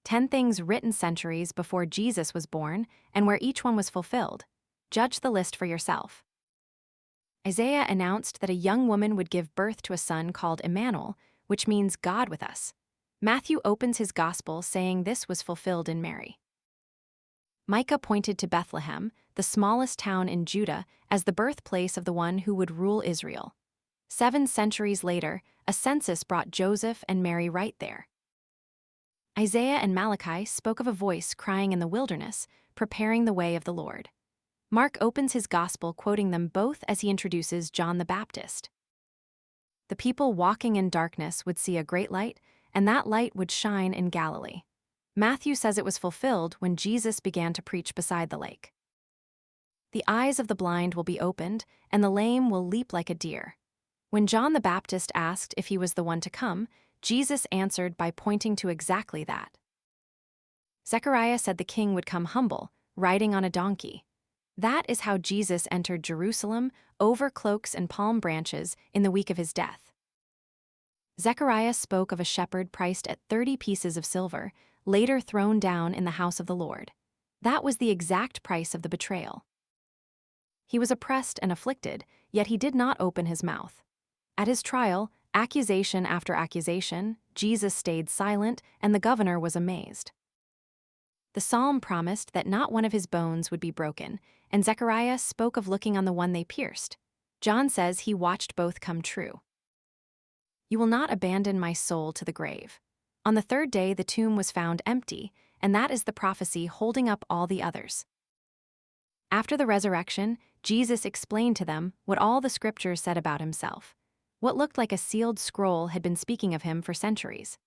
10 things written centuries before Jesus was born and where each one was fulfilled. Judge the list for yourself. Isaiah announced that a young woman would give birth to a son called Emmanuel, which means God with us. Matthew opens his gospel saying this was fulfilled in Mary. Micah pointed to Bethlehem, the smallest town in Judah, as the birthplace of the one who would rule Israel. 7 centuries later, a census brought Joseph and Mary right there. Isaiah and Malachi spoke of a voice crying in the wilderness, preparing the way of the Lord. Mark opens his gospel quoting them both as he introduces John the Baptist. The people walking in darkness would see a great light, and that light would shine in Galilee. Matthew says it was fulfilled when Jesus began to preach beside the lake. The eyes of the blind will be opened, and the lame will leap like a deer. When John the Baptist asked if he was the one to come, Jesus answered by pointing to exactly that. Zechariah said the king would come humble, riding on a donkey. That is how Jesus entered Jerusalem, over cloaks and palm branches, in the week of his death. Zechariah spoke of a shepherd priced at 30 pieces of silver, later thrown down in the house of the Lord. That was the exact price of the betrayal. He was oppressed and afflicted, yet he did not open his mouth. At his trial, accusation after accusation, Jesus stayed silent, and the governor was amazed. The psalm promised that not one of his bones would be broken, and Zechariah spoke of looking on the one they pierced. John says he watched both come true. You will not abandon my soul to the grave. On the 3rd day the tomb was found empty, and that is the prophecy holding up all the others. After the resurrection, Jesus explained to them what all the scriptures said about himself. What looked like a sealed scroll had been speaking of him for centuries.